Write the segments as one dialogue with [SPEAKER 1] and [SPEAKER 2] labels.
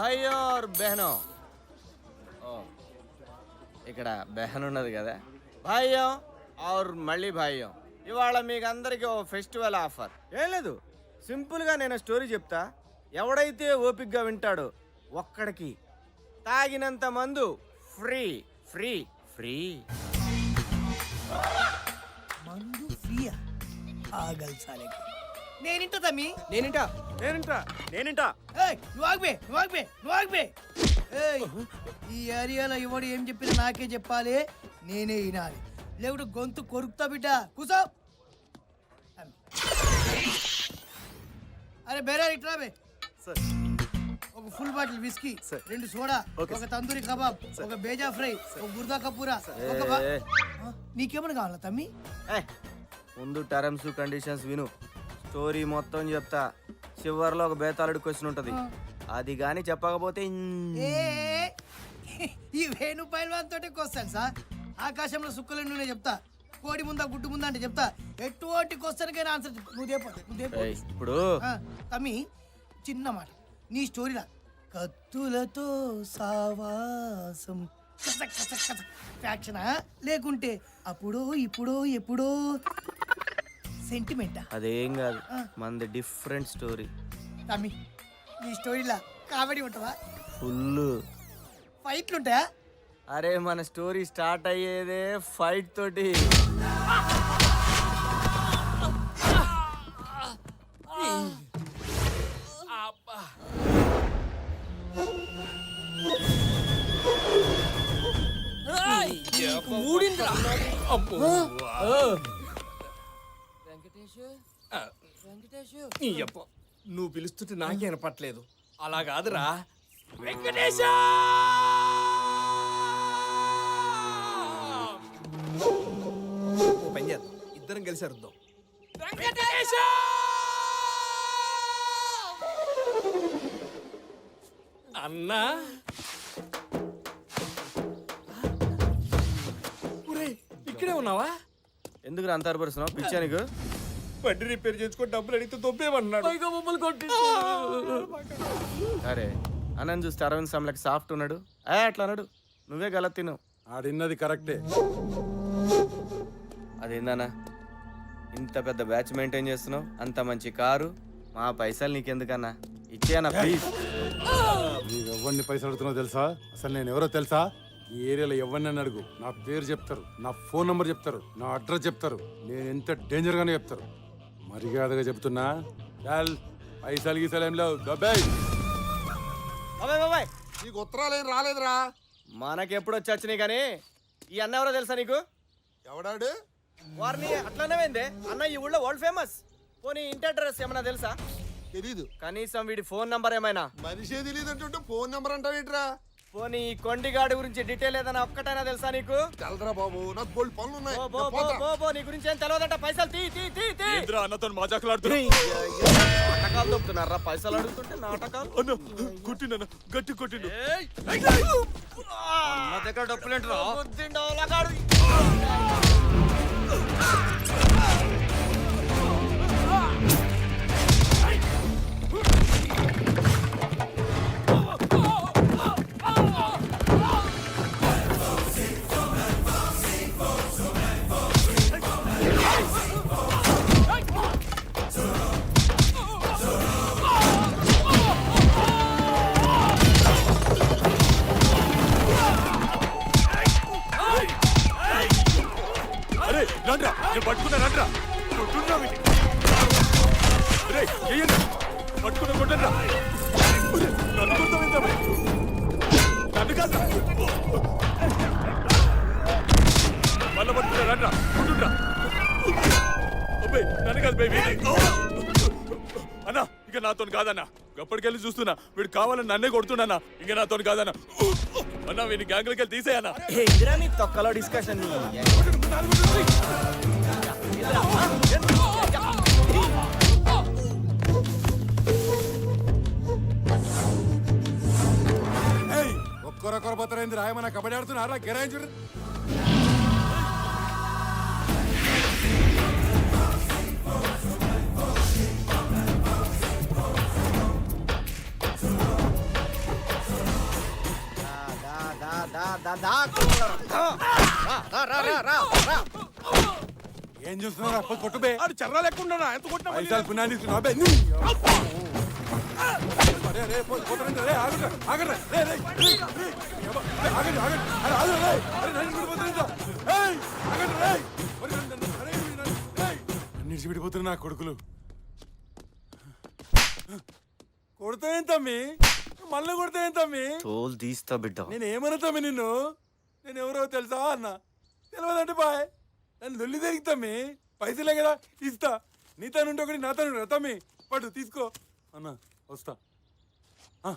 [SPEAKER 1] భాయ్ और బహనో ఇక్కడ బహన్ ఉన్నది కదా భాయ్యో ఆర్ మళ్ళీ భాయ్యో ఇవాళ మీకు అందరికీ ఓ ఫెస్టివల్ ఆఫర్ ఏం లేదు సింపుల్గా నేను స్టోరీ చెప్తా ఎవడైతే ఓపిక్గా వింటాడో ఒక్కడికి తాగినంత మందు ఫ్రీ ఫ్రీ ఫ్రీ
[SPEAKER 2] మందు ఫ్రీయా ఆగల్ సాలే నేనింట తమ్మి
[SPEAKER 1] నేనింటా నేనింటా నేనింటా
[SPEAKER 2] నువ్వు ఆగ్బే ఏయ్ ఈ ఏరియాలో ఎవడు ఏం చెప్పినా నాకే చెప్పాలి నేనే వినాలి లేకుంటే గొంతు కొరుకుతా బిడ్డ కూసో అరే బేరా ఇట్రా బే
[SPEAKER 1] సార్
[SPEAKER 2] ఒక ఫుల్ బాటిల్ విస్కీ 2 సోడా ఒక తందూరి కబాబ్ ఒక బేజా ఫ్రై ఒక గుర్దా కపూరా నీకేమన్నా కావాలా తమ్మి
[SPEAKER 1] ముందు టర్మ్స్ కండిషన్స్ విను స్టోరీ మొత్తం చెప్తా చివర్లో ఒక బేతాళుడు క్వశ్చన్ ఉంటది అది గాని చెప్పకపోతే
[SPEAKER 2] ఈ వేణు పైల్వాన్ తోటే క్వశ్చన్ సార్ ఆకాశంలో సుక్కలు నువ్వు చెప్తా కోడి ముందా గుడ్డు ముందా అంటే చెప్తా ఎటువంటి క్వశ్చన్ కైనా ఆన్సర్ నువ్వు
[SPEAKER 1] ఇప్పుడు
[SPEAKER 2] తమ్మి చిన్న మాట నీ స్టోరీలా కత్తులతో సావాసం ఫ్యాక్షనా లేకుంటే అప్పుడో ఇప్పుడో ఎప్పుడో సెంటిమెంటా
[SPEAKER 1] అదేం కాదు మనది డిఫరెంట్ స్టోరీ
[SPEAKER 2] తమ్మి నీ స్టోరీలా కామెడీ ఉంటుందా
[SPEAKER 1] ఫుల్
[SPEAKER 2] ఫైట్లు ఉంటాయా
[SPEAKER 1] అరే మన స్టోరీ స్టార్ట్ అయ్యేదే ఫైట్ తోటి
[SPEAKER 3] నువ్వు పిలుస్తుంటే నాకే వినపట్లేదు అలా కాదురా వెంకటేశ పని చేద్దాం ఇద్దరం కలిసి అరుద్దాం వెంకటేశ అన్నా ఇక్కడే ఉన్నావా
[SPEAKER 1] ఎందుకు అంత అరపరుస్తున్నావు పిచ్చా నీకు
[SPEAKER 3] బండి రిపేర్ చేసుకొని డబ్బులు అడిగితే దొబ్బేమన్నాడు
[SPEAKER 1] అరే అన్నని చూస్తే అరవింద్ సమలకి సాఫ్ట్ ఉన్నాడు అట్లా అన్నాడు నువ్వే గలత్ తిన్నావు
[SPEAKER 4] ఆడిన్నది కరెక్టే
[SPEAKER 1] అదేందన్నా ఇంత పెద్ద బ్యాచ్ మెయింటైన్ చేస్తున్నావు అంత మంచి కారు మా పైసలు నీకెందుకన్నా ఇచ్చేయన్నా ప్లీజ్
[SPEAKER 4] నీవు ఎవరిని పైసలు అడుగుతున్నావు తెలుసా అసలు నేను ఎవరో తెలుసా ఈ ఏరియాలో ఎవరిని అడుగు నా పేరు చెప్తారు నా ఫోన్ నంబర్ చెప్తారు నా అడ్రస్ చెప్తారు నేను ఎంత డేంజర్ గానే చెప్తారు మర్యాదగా చెప్తున్నా చాల్ పైసలు గీసలు ఏం లేవు డబ్బై
[SPEAKER 1] బాబాయ్
[SPEAKER 4] నీకు ఉత్తరాలు ఏం రాలేదురా
[SPEAKER 1] మనకెప్పుడు వచ్చి వచ్చినాయి కానీ ఈ అన్న ఎవరో తెలుసా నీకు
[SPEAKER 4] ఎవడాడు
[SPEAKER 1] వారిని అట్లనేవేందే అన్న ఈ ఊళ్ళో వరల్డ్ ఫేమస్ పోనీ ఇంటి అడ్రస్ ఏమన్నా తెలుసా
[SPEAKER 4] తెలీదు
[SPEAKER 1] కనీసం వీడి ఫోన్ నంబర్ ఏమైనా
[SPEAKER 4] మనిషే తెలియదు అంటుంటే ఫోన్ నంబర్ అంటావేట్రా
[SPEAKER 1] పోనీ ఈ కొండిగాడి గురించి డీటెయిల్ ఏదైనా ఒక్కటైనా తెలుసా నీకు
[SPEAKER 4] తెలరా బాబు నాకు బోల్డ్ పనులు ఉన్నాయి
[SPEAKER 1] నీ గురించి ఏం తెలియదంట పైసలు తీ
[SPEAKER 3] అన్నతో మజాకులాడుతున్నా
[SPEAKER 1] నాటకాలు దొప్పుతున్నారా పైసలు అడుగుతుంటే నాటకాలు
[SPEAKER 3] కొట్టిన గట్టి కొట్టిండు
[SPEAKER 1] నా దగ్గర డబ్బులేంటరా
[SPEAKER 3] రండ్రా నేను పట్టుకున్నా రండ్రా పట్టుకున్న కొట్టండ్రా నన్ను కాదు మళ్ళా పట్టుకున్నా రండ్రా కొట్టుండ్రా నన్ను కాదు బేబీ అన్నా ఇక నాతో కాదన్నా ఎప్పటికెళ్ళి చూస్తున్నా వీడు కావాలని నన్నే కొడుతున్నా ఇక నాతో కాదన్నా అన్నా వీడిని గ్యాంగ్లకి వెళ్ళి తీసేయన్నా
[SPEAKER 1] నీ తొక్కలో డిస్కషన్
[SPEAKER 4] ఒక్కరొక్కరు పోతారైంది రాయమన్నా కబడ్డీ ఆడుతున్నారా గిరాయించుడు ఏం చూస్తున్నారా కొట్టుబే
[SPEAKER 3] ఆడు చర్ర లేకుండా ఎంత కొట్టినా
[SPEAKER 4] పైసలు పునాది ఇస్తున్నావా బే? అరే, రే, పోతారంటే, రే, ఆగండి, ఆగండి, రే, రే, రే, రే, ఆగండి, ఆగండి, అరే, ఆగండి, రే, అరే, నన్ను విడిపోతారంట. ఏయ్, ఆగండి, రే, మరి అరే, ఏయ్, అన్నిటికి విడిపోతున్నారు నా కొడుకులు. కొడతాయేం తమ్మి, మళ్ళీ కొడతాయేం తమ్మి?
[SPEAKER 1] తోలు తీస్తా బిడ్డ.
[SPEAKER 4] నేను ఏమన్నా తమ్మి నిన్ను, నేను ఎవరో తెలుసా అన్న, తెలియదంటే బాయ్, నన్ను లొల్లి తిరిగి తమ్మి, పైసలే కదా ఇస్తా, నీ తనుంటే ఒకటి నా తను తమ్మి, పట్టు తీసుకో అన్న, వస్తా. ఆ.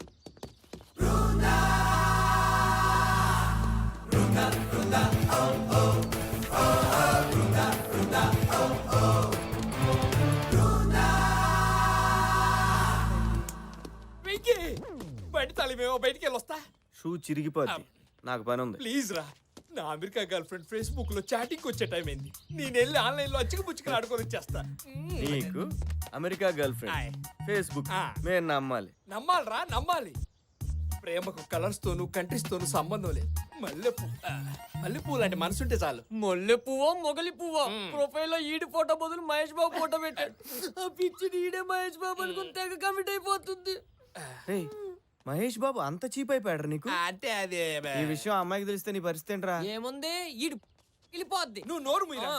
[SPEAKER 3] బయట తలిమేమో బయటికి వెళ్ళొస్తా
[SPEAKER 1] షూ చిరిగిపోద్ది, నాకు పని ఉంది.
[SPEAKER 3] ప్లీజ్ రా. నా అమెరికా గర్ల్ ఫ్రెండ్ ఫేస్బుక్ లో చాటింగ్ వచ్చే టైం అయింది. నేను వెళ్ళి ఆన్లైన్ లో అచ్చికి పుచ్చుకుని ఆడుకొని వచ్చేస్తా.
[SPEAKER 1] నీకు అమెరికా గర్ల్ ఫ్రెండ్, ఫేస్బుక్ మేము నమ్మాలి.
[SPEAKER 3] నమ్మాలరా, నమ్మాలి. ప్రేమకు కలర్స్ తోను కంట్రీస్ తోను సంబంధం లేదు. మల్లెపూ లాంటి మనసుంటే చాలు.
[SPEAKER 5] మొల్లె పువ్వో మొగలి పువ్వో ప్రొఫైల్ లో ఈడి ఫోటో బదులు మహేష్ బాబు ఫోటో పెట్టాడు. ఆ పిచ్చిది ఈడే మహేష్ బాబు అనుకుని తెగ కమిట్ అయిపోతుంది.
[SPEAKER 1] రేయ్, మహేష్ బాబు అంత చీప్ అయిపోయాడు నీకు?
[SPEAKER 3] అంటే అదే
[SPEAKER 1] ఈ విషయం అమ్మాయికి తెలిస్తే నీ పరిస్థితి ఏంట్రా?
[SPEAKER 5] ఏముంది ఈడు వెళ్ళిపోద్ది.
[SPEAKER 3] నువ్వు నోరు మీరా.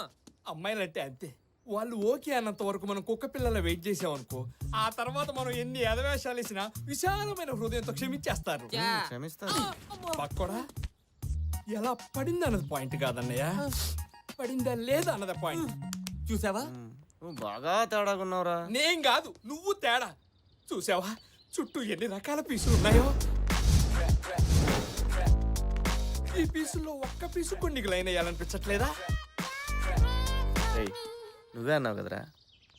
[SPEAKER 3] అమ్మాయిలంటే అంతే. వాళ్ళు ఓకే అన్నంత వరకు మనం కుక్క పిల్లల వెయిట్ చేసామనుకో, ఆ తర్వాత మనం ఎన్ని ఎదవేషాలు వేసినా విశాలమైన హృదయంతో క్షమించేస్తారు.
[SPEAKER 1] క్షమిస్తాను.
[SPEAKER 3] పక్కోడా ఎలా పడింది అన్నది పాయింట్ కాదన్నయ్య, పడిందా లేదా అన్నది పాయింట్. చూసావా?
[SPEAKER 1] నువ్వు బాగా తేడాకున్నావురా.
[SPEAKER 3] నేను కాదు, నువ్వు తేడా. చూసావా చుట్టూ ఎన్ని రకాల పీసులు ఉన్నాయో? ఈ పీసుల్లో ఒక్క పీసు కొన్ని లైన్ వేయాలనిపించట్లేదా?
[SPEAKER 1] రేయ్, నువ్వే అన్నావు కదరా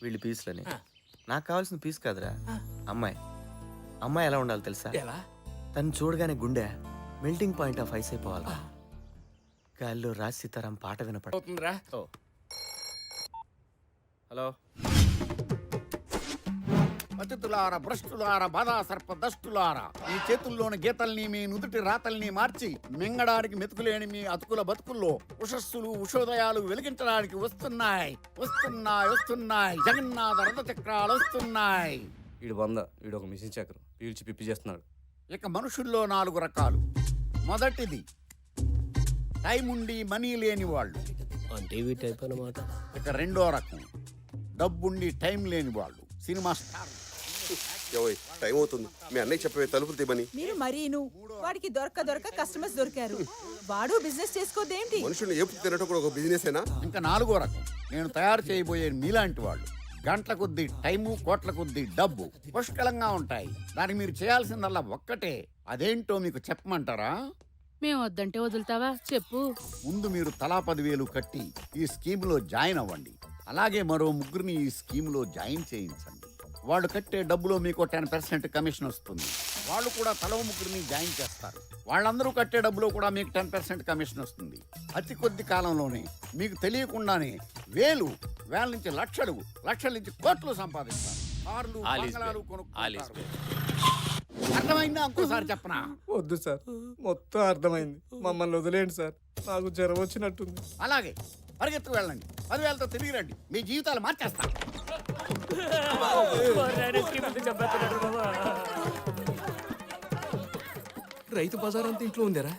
[SPEAKER 1] వీళ్ళు పీసులని. నాకు కావాల్సిన పీస్ కాదురా అమ్మాయి. అమ్మాయి ఎలా ఉండాలి తెలుసా?
[SPEAKER 3] ఎలా?
[SPEAKER 1] తను చూడగానే గుండె మెల్టింగ్ పాయింట్ ఆఫ్ ఐస్ అయిపోవాలా. గాల్లో రాజ్ సీతారాం పాట వినపడ.
[SPEAKER 3] అవుతుందిరా.
[SPEAKER 1] హలో,
[SPEAKER 6] పతితులార భ్రష్టులార బాధా సర్ప దష్టులారా, మీ చేతుల్లోని గీతల్ని మీ నుదుటి రాతల్ని మార్చి మింగడానికి మెతుకులేని మీ అతుకుల బతుకుల్లో ఉషస్సులు ఉషోదయాలు వెలిగించడానికి వస్తున్నాయి వస్తున్నాయి వస్తున్నాయి జగన్నాథ రథ చక్రాలు వస్తున్నాయి.
[SPEAKER 7] వీడు ఒక మిషన్ చక్రం పీల్చి పిప్పి చేస్తున్నాడు.
[SPEAKER 6] ఇక మనుషుల్లో 4 రకాలు. మొదటిది టైం ఉండి మనీ లేని వాళ్ళు. ఇక రెండో రకం డబ్బుండి టైం లేని వాళ్ళు, సినిమా స్టార్.
[SPEAKER 8] టైం అవుతుంది, మీ అన్నయ్య చెప్పే తలుపులు తీమని.
[SPEAKER 9] మీరు మరీను వాడికి దొరక కస్టమర్స్ దొరికారు. వాడు బిజినెస్ చేసుకోదేంటి?
[SPEAKER 8] మనుషుల్ని ఏపు తినటం కూడా ఒక బిజినెస్ ఏనా?
[SPEAKER 6] ఇంకా 4వ రకం నేను తయారు చేయబోయే మీలాంటి వాళ్ళు. గంటల కొద్దీ టైము, కోట్ల కొద్దీ డబ్బు పుష్కలంగా ఉంటాయి. దానికి మీరు చేయాల్సిందల్లా ఒక్కటే. అదేంటో మీకు చెప్పమంటారా?
[SPEAKER 9] మేము వద్దంటే వదులుతావా? చెప్పు.
[SPEAKER 6] ముందు మీరు తలా 10,000 కట్టి ఈ స్కీమ్లో జాయిన్ అవ్వండి. అలాగే మరో 3 ఈ స్కీమ్లో జాయిన్ చేయించండి. వాళ్ళు కట్టే డబ్బులో మీకు 10% కమిషన్ వస్తుంది. వాళ్ళు కూడా తల 3 జాయిన్ చేస్తారు. వాళ్ళందరూ కట్టే డబ్బులో కూడా మీకు 10% కమిషన్ వస్తుంది. అతి కొద్ది కాలంలోనే మీకు తెలియకుండానే వేల నుంచి లక్షలు, లక్షల నుంచి కోట్లు సంపాదిస్తారు. కార్లు, బంగళాలు కొనుక్కుంటారు. అర్థమైందా? ఇంకోసారి చెప్పనా?
[SPEAKER 2] వద్దు సార్, మొత్తం అర్థమైంది. మమ్మల్ని వదిలేండి సార్, నాకు జ్వరం వచ్చినట్టుంది.
[SPEAKER 6] అలాగే పరిగెత్తుకు వెళ్ళండి. 10,000తో తిరిగి రండి. మీ జీవితాలు మార్చేస్తా.
[SPEAKER 3] రైతు బజార్ అంతా ఇంట్లో ఉందేరా?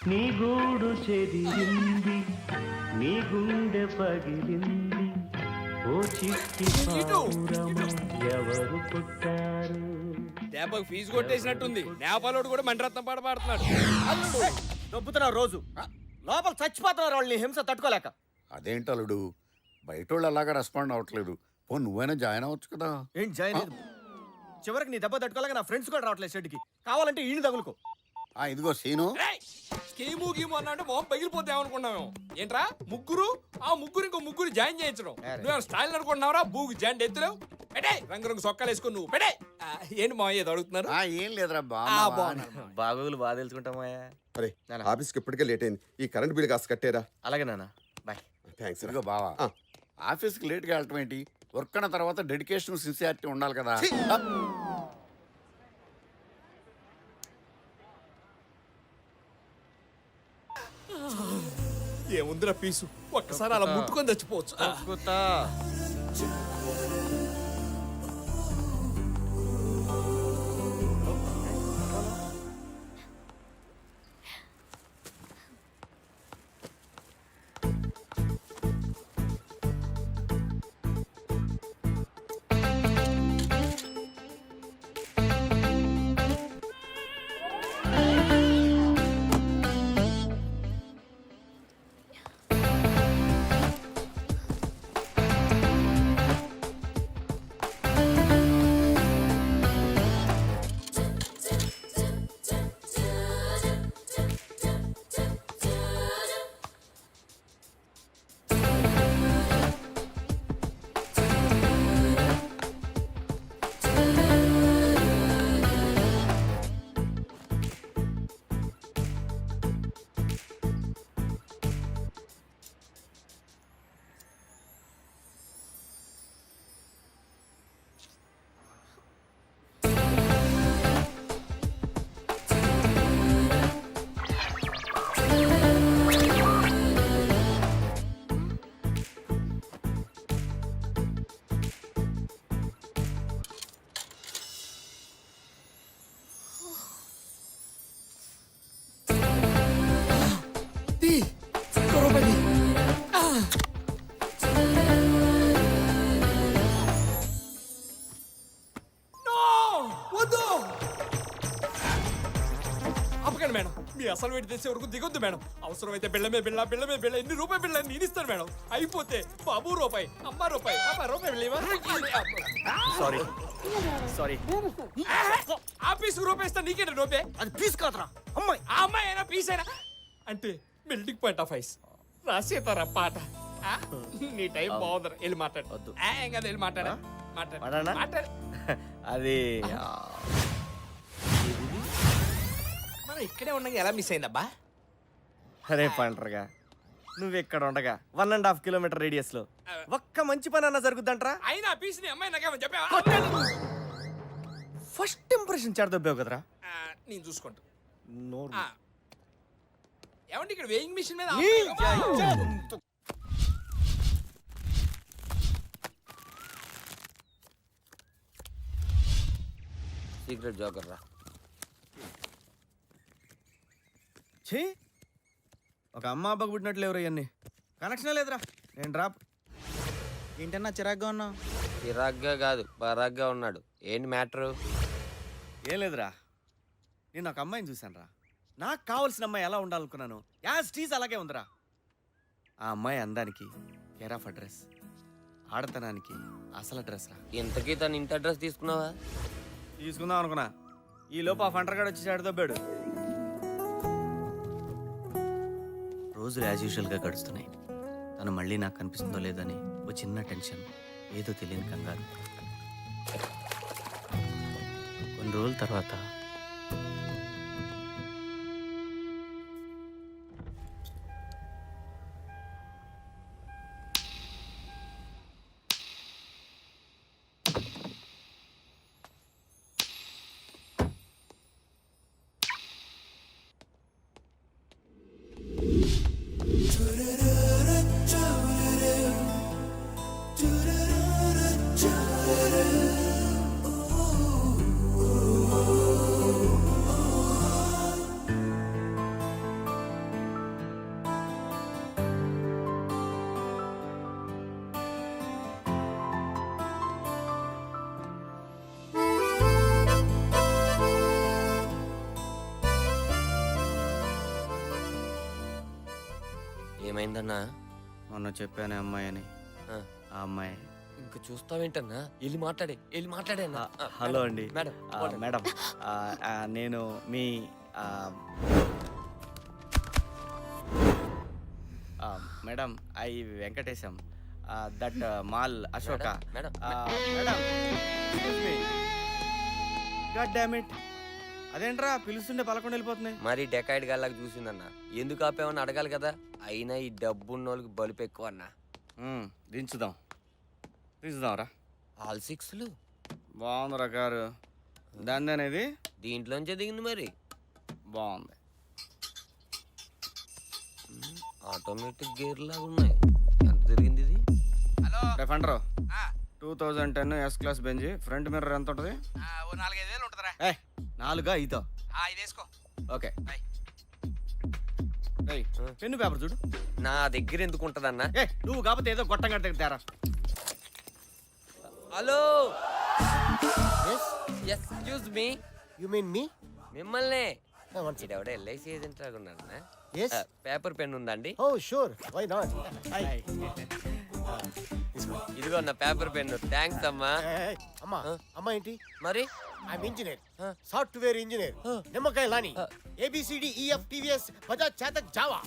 [SPEAKER 10] నీ గూడు చెదిరింది, నీ గుండె పగిలింది, ఓ చిట్టి పావురము ఎవరు పుట్టారు?
[SPEAKER 3] దెబ్బకు ఫీజు కొట్టేసినట్టుంది. నేపాలోడు కూడా మండరత్నం పాట పాడుతున్నాడు.
[SPEAKER 1] దొబ్బుతున్నావు రోజు. లోపల చచ్చిపోతున్నారు వాళ్ళు నీ హింస తట్టుకోలేక.
[SPEAKER 6] అదేంటలుడు బయటోళ్ళు అలాగా రెస్పాండ్ అవ్వట్లేదు. పో నువ్వైనా జాయిన్ అవ్వచ్చు కదా.
[SPEAKER 1] ఏం జాయిన్ అయ్యేది? చివరికి నీ దెబ్బ తట్టుకోలేక నా ఫ్రెండ్స్ కూడా రావట్లేదు షెడ్కి. కావాలంటే ఈయన తగులుకో.
[SPEAKER 6] ఇదిగో సీను,
[SPEAKER 3] స్కీము గీము అన్నాడు మొహం పగిలిపోతే ఏమనుకున్నావు? ఏంట్రా ఆ ముగ్గురు ఇంకో ముగ్గురు జాయిన్ చేయించడం నువ్వు స్టైల్ అనుకుంటున్నావురా? బూగు జాయింట్ ఎత్తులేవు. పెడే రంగు సొక్కాలు వేసుకుని నువ్వు పెడే. ఏంటి మా ఏదో అడుగుతున్నారు?
[SPEAKER 6] ఏం లేదురా
[SPEAKER 1] బాగోగులు బాగా తెలుసుకుంటామయ్యా.
[SPEAKER 8] అరే ఆఫీస్కి ఇప్పటికే లేట్ అయింది. ఈ కరెంట్ బిల్ కాస్త కట్టారా?
[SPEAKER 1] అలాగే నాన్న, బాయ్.
[SPEAKER 8] థ్యాంక్స్.
[SPEAKER 6] ఇదిగో బావా, ఆఫీస్కి లేట్గా వెళ్ళటం ఏంటి? వర్క్ అన్న తర్వాత డెడికేషన్, సిన్సియారిటీ ఉండాలి కదా.
[SPEAKER 3] ఏముందిరా పీసు ఒక్కసారి అలా ముట్టుకొని చచ్చిపోవచ్చు
[SPEAKER 1] తొక్కుతా.
[SPEAKER 3] వద్దు అప్పకండి మేడం మీ అసలు వేడి తెచ్చే వరకు దిగొద్దు మేడం అవసరమైతే బిళ్ళమే బిళ్ళ బిళ్ళమే బిళ్ళ ఎన్ని రూపాయి బిళ్ళ నేను ఇస్తాను మేడం అయిపోతే బాబు రూపాయి అమ్మ రూపాయి అమ్మ రూపాయి బిళ్ళ
[SPEAKER 1] సారీ సారీ.
[SPEAKER 3] ఆ పీసు రూపాయి ఇస్తా నీకేంటి రూపాయి
[SPEAKER 1] అది పీస్ కాదురా అమ్మాయి.
[SPEAKER 3] ఆ అమ్మాయి అయినా పీస్ అయినా అంటే బిల్డింగ్ పాయింట్ ఆఫ్ ఐస్ రాసేతారా పాట ఆ? నీ టైం బాగుందిరా వెళ్ళి మాట్లాడు
[SPEAKER 1] వద్దు.
[SPEAKER 3] ఏం కదా వెళ్ళి మాట్లాడా
[SPEAKER 1] మాట్లాడనా?
[SPEAKER 3] మాట్లాడు
[SPEAKER 1] అది
[SPEAKER 3] మనం ఇక్కడే ఉండగా ఎలా మిస్ అయిందబ్బా
[SPEAKER 1] అరే పంటరుగా నువ్వు ఇక్కడ ఉండగా 1.5 కిలోమీటర్ రేడియస్ లో ఒక్క మంచి పని అన్న జరుగుద్దంట్రా.
[SPEAKER 3] అయినా ఆ పీస్ ని అమ్మాయి నాకేమని చెప్పావా
[SPEAKER 1] ఫస్ట్ ఇంప్రెషన్ చెడదొబ్బావు కదరా.
[SPEAKER 3] నేను చూసుకుంటా
[SPEAKER 1] నోరు.
[SPEAKER 3] ఆ. ఏమంటే ఇక్కడ వేయింగ్ మిషన్ మీద
[SPEAKER 1] ఈ
[SPEAKER 3] అమ్మాయి-
[SPEAKER 1] జై-
[SPEAKER 7] సీక్రెట్ జోకర్ రా.
[SPEAKER 1] ఛీ ఒక అమ్మ అబ్బకు పుట్టినట్లు ఎవరు ఇవన్నీ కనెక్షన్ లేదురా. నేను డ్రాప్. ఏంటన్నా చిరాగ్గా ఉన్నావు?
[SPEAKER 7] చిరాగ్గా కాదు పరాగ్గా ఉన్నాడు. ఏంటి మ్యాటరు?
[SPEAKER 1] ఏం లేదురా, నేను ఒక అమ్మాయిని చూశాను రా. నాకు కావాల్సిన అమ్మాయి ఎలా ఉండాలనుకున్నాను యాజ్ టీజ్ అలాగే ఉందిరా. ఆ అమ్మాయి అందానికి కేర్ ఆఫ్ అడ్రస్, ఆడతనానికి అసలు అడ్రస్ రా.
[SPEAKER 7] ఇంతకీ తన ఇంటి అడ్రస్ తీసుకున్నావా?
[SPEAKER 1] తీసుకుందాం అనుకున్నా, ఈ లోపు ఆ ఫంటర్గాడు వచ్చి చెడదొబ్బాడు. రోజులు యాజ్ యూజువల్గా గడుస్తున్నాయి. తను మళ్ళీ నాకు కనిపిస్తుందో లేదని ఓ చిన్న టెన్షన్, ఏదో తెలియని కంగారు. కొన్ని రోజుల తర్వాత
[SPEAKER 7] ఏమైందన్నా?
[SPEAKER 1] మొన్న చెప్పానే అమ్మాయి అని,
[SPEAKER 7] ఆ,
[SPEAKER 1] ఆ అమ్మాయి.
[SPEAKER 7] ఇంకా చూస్తావేంటన్నా? వెళ్ళి మాట్లాడే అన్నా.
[SPEAKER 1] హలో అండి.
[SPEAKER 7] మేడం
[SPEAKER 1] మేడం నేను మీ మేడం ఐ వెంకటేశం దట్ మాల్ Ashoka.
[SPEAKER 7] Madam
[SPEAKER 1] madam god damn it, అదేంట్రా పిలుస్తుండే పలకొండ వెళ్ళిపోతున్నాయి.
[SPEAKER 7] మరి డెకాయిడ్ గల్లాగా చూసిందన్నా. ఎందుకు ఆపేమని అడగాలి కదా. అయినా ఈ డబ్బున్న వాళ్ళకి బలుపు ఎక్కువ అన్నా.
[SPEAKER 1] దించుదాంరా.
[SPEAKER 7] ఆల్ సిక్స్లు
[SPEAKER 1] బాగుందిరా కారు. దాని అనేది
[SPEAKER 7] దీంట్లోంచే దిగింది మరి.
[SPEAKER 1] బాగుంది.
[SPEAKER 7] ఆటోమేటిక్ గేర్ లాగా ఉన్నాయి. ఎంత తిరిగింది ఇది?
[SPEAKER 1] డెఫెండర్ 2010 ఎస్ క్లాస్ బెంజి ఫ్రంట్ మిర్రర్ ఎంత ఉంటుంది?
[SPEAKER 3] ఓ 4-5 వేలు ఉంటుందిరా.
[SPEAKER 1] 4-5
[SPEAKER 3] ఇది వేసుకో.
[SPEAKER 1] ఓకే. పెన్ను పేపర్ చూడు.
[SPEAKER 7] నా దగ్గర ఎందుకు ఉంటదన్నా?
[SPEAKER 1] నువ్వు కాకపోతే ఏదో గొట్టం గట్ట తేరా.
[SPEAKER 7] Hello, excuse me.
[SPEAKER 2] You mean me?
[SPEAKER 7] మిమ్మల్ని ఇడెవడ ఎల్ఐసి ఏజెంట్ లాగా ఉన్నారన్నా? పేపర్ పెన్ ఉందండి?
[SPEAKER 2] Oh sure, why not.
[SPEAKER 7] ఇదిగో నా పేపర్ పెన్. థ్యాంక్స్ అమ్మా.
[SPEAKER 2] అమ్మా అమ్మా ఏంటి?
[SPEAKER 7] మరి
[SPEAKER 2] ఐఎమ్ ఇంజనీర్, సాఫ్ట్వేర్ ఇంజనీర్. నిమ్మకాయ లాని A B C D E F TVS Bajaj Chetak Jawa.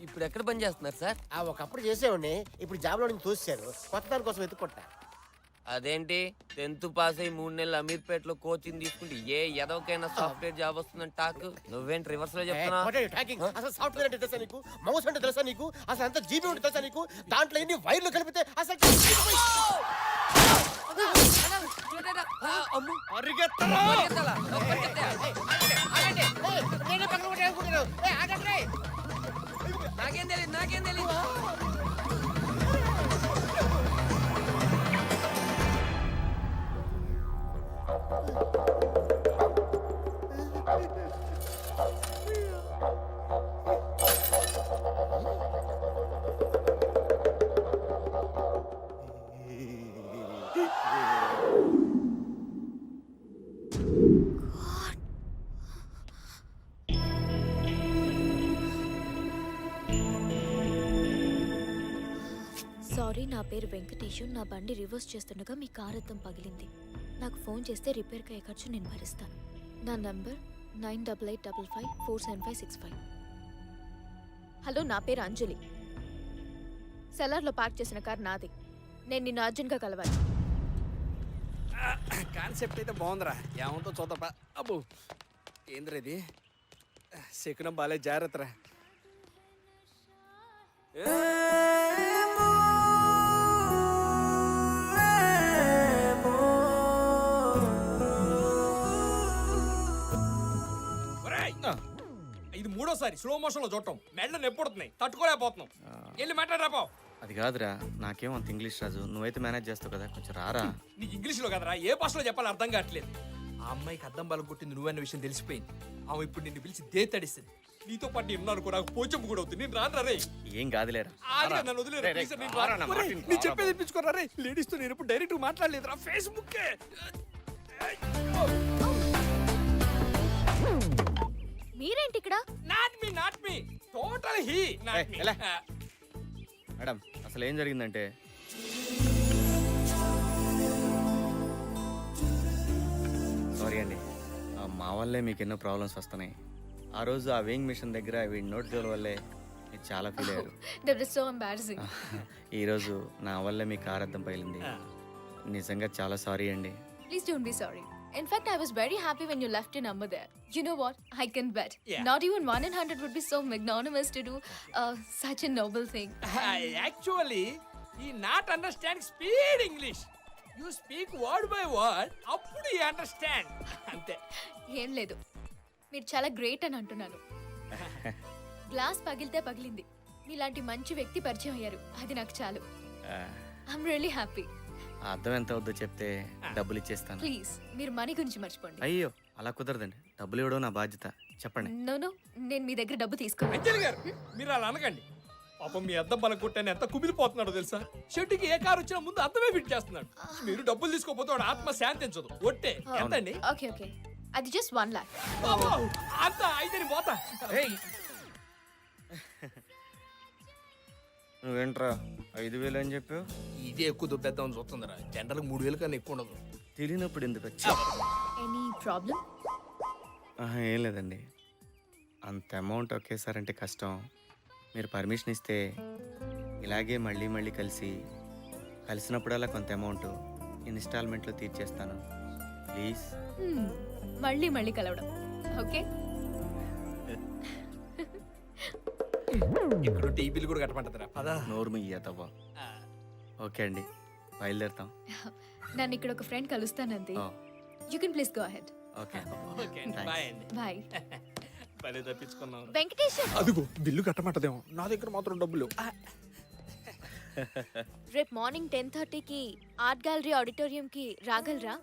[SPEAKER 7] ఇప్పుడు ఎక్కడ పని చేస్తున్నారు సార్?
[SPEAKER 2] ఒకప్పుడు చేసేవాడిని, ఇప్పుడు జాబ్ లో నుంచి తోసారు. కొత్త దాని కోసం ఎత్తుకుంటా.
[SPEAKER 7] అదేంటి 10th పాస్ అయ్యి 3 నెలలు అమీర్పేటలో కోచింగ్ తీసుకుంటే ఏ ఎదవకైనా సాఫ్ట్వేర్ జాబ్ వస్తుందని టాక్. నువ్వేంటి రివర్స్ లో చెప్తున్నావు?
[SPEAKER 2] అసలు సాఫ్ట్వేర్ అంటే తెలుసా నీకు? మౌస్ అంటే తెలుసా నీకు? అసలు ఎంత జీబీ ఉంటే తెలుసా నీకు? దాంట్లో ఎన్ని వైర్లు కలిపితే అసలు
[SPEAKER 7] నాకేం తెలియదు, నాకేం తెలియదు.
[SPEAKER 11] సారీ, నా పేరు వెంకటేషు. నా బండి రివర్స్ చేస్తుండగా మీ కార్ అద్దం పగిలింది. నాకు ఫోన్ చేస్తే రిపేర్కి అయ్యే ఖర్చు నేను భరిస్తాను. నా నంబర్ 9885547565. హలో, నా పేరు అంజలి. సెలార్లో పార్క్ చేసిన కార్ నాది. నేను నిన్ను అర్జెంట్గా కలవాలి.
[SPEAKER 3] కాన్సెప్ట్ అయితే బాగుందిరా. ఏమంటో చూద్దాపా. అబ్బో ఏంద్రా ఇది? శకునం బాలే, జాగ్రత్తరా. ఇది 3వసారి స్లో మోషన్ లో చూడటం. మెడలో నొప్పుడుతున్నాయి, తట్టుకోలేకపోతున్నాం. వెళ్ళి మాట్లాడరాపో.
[SPEAKER 1] అది కాదురా, నాకేం అంత ఇంగ్లీష్ రాజు. నువ్వైతే మేనేజ్ చేస్తావు కదా, కొంచెం రారా.
[SPEAKER 3] నీకు ఇంగ్లీష్ లో కదరా, ఏ భాషలో చెప్పాలో అర్థం కావట్లేదు. ఆ అమ్మాయికి అద్దం బలం కొట్టింది నువ్వన్న విషయం తెలిసిపోయింది. ఆమె ఇప్పుడు నిన్ను పిలిచి తడిస్తుంది. నీతో పాటు నేను ఉన్నాను, నాకు పోచంపు కూడా అవుతుంది. నేను రాను రే.
[SPEAKER 1] ఏం కాదులేరా.
[SPEAKER 3] నన్ను వదిలేరా. నీ చెప్పేది వినిపించుకోరా రే. లేడీస్ తో నేను ఇప్పుడు డైరెక్ట్ మాట్లాడలేదురా, ఫేస్బుక్.
[SPEAKER 11] మీరేంటి ఇక్కడ?
[SPEAKER 3] Not me total he not me.
[SPEAKER 1] Madam, అసలు ఏం జరిగిందంటే, సారీ అండి, మా వల్లే మీకు ఎన్నో ప్రాబ్లమ్స్ వస్తున్నాయి. ఆ రోజు ఆ వేయింగ్ మిషన్ దగ్గర వీడి నోట్ జోల వల్లే మీరు చాలా ఫీల్ అయ్యారు.
[SPEAKER 11] That was so embarrassing.
[SPEAKER 1] ఈరోజు నా వల్లే మీ కార్ అద్దం పగిలింది. నిజంగా చాలా సారీ అండి.
[SPEAKER 11] Please don't be sorry. In fact, I was very happy when you left your number there. You know what? I can bet.
[SPEAKER 3] Yeah.
[SPEAKER 11] Not even 1 in 100 would be so magnanimous to do such a noble thing.
[SPEAKER 3] Actually I not understand speed English. You speak word by word, అప్పుడు you understand. అంతే.
[SPEAKER 11] ఏం లేదు, మీరు చాలా great అని అంటున్నాను. Glass పగిలితే పగిలింది, మీలాంటి మంచి వ్యక్తి పరిచయం అయ్యారు. అది నాకు చాలు. I'm really happy.
[SPEAKER 1] ఆ అద్దం ఎంత వద్దో చెప్తే డబ్బులు ఇచ్చేస్తాను.
[SPEAKER 11] ప్లీజ్, మీరు మనీ గురించి మర్చిపోండి.
[SPEAKER 1] అయ్యో, అలా కుదరదండి. డబ్బులు ఇవ్వడం నా బాధ్యత. చెప్పండి.
[SPEAKER 11] నో, నేను మీ దగ్గర డబ్బు తీసుకోను.
[SPEAKER 3] అంజలి గారు, మీరు అలా అనకండి. పాపం మీ అద్దం బలం కొట్టాను ఎంత కుమిలిపోతున్నాడో తెలుసా. షెడ్యూకి ఏ కారు వచ్చినా ముందు అద్దమే ఫిట్ చేస్తున్నాడు. మీరు డబ్బులు తీసుకోపోతే వాడు ఆత్మ శాంతించదు. ఒట్టే ఎంతండి?
[SPEAKER 11] ఓకే, అది జస్ట్ 1 lakh.
[SPEAKER 3] అంత అయితే పోతా.
[SPEAKER 1] నువ్వేంట్రా 5,000 అని చెప్పావు?
[SPEAKER 3] ఇదే ఎక్కువ దుబ్బేద్దామని చూస్తుందిరా. జనరల్ 3,000 కన్నా ఎక్కువ ఉండదు.
[SPEAKER 1] తెలియనప్పుడు ఎందుకు వచ్చా?
[SPEAKER 11] Any problem?
[SPEAKER 1] ఏం లేదండి. అంత అమౌంట్ ఒకేసారంటే కష్టం. మీరు పర్మిషన్ ఇస్తే ఇలాగే మళ్ళీ మళ్ళీ కలిసినప్పుడల్లా కొంత అమౌంట్ ఇన్స్టాల్మెంట్లో తీర్చేస్తాను. ప్లీజ్.
[SPEAKER 11] మళ్ళీ కలవడం. ఓకే.
[SPEAKER 3] ఇక్కడ టీవీలు కూడా కట్టమంటారా? పదా.
[SPEAKER 1] నోరు ముయ్యతవ్వా. ఓకే అండి, బయలుదేరుతాం.
[SPEAKER 11] నన్ను ఇక్కడ ఒక ఫ్రెండ్ కలుస్తానండి. You can please go ahead.
[SPEAKER 1] Okay.
[SPEAKER 3] Okay అండి, బాయ్ అండి.
[SPEAKER 11] బాయ్.
[SPEAKER 3] పని తప్పించుకున్నాం.
[SPEAKER 11] వెంకటేశం
[SPEAKER 3] అదిగో బిల్లు కట్టమంటదేమో, నా దగ్గర మాత్రం డబ్బులు.
[SPEAKER 11] రేపు మార్నింగ్ 10:30కి ఆర్ట్ గ్యాలరీ ఆడిటోరియం కి రాగలరా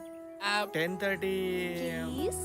[SPEAKER 1] 10:30
[SPEAKER 11] ప్లీజ్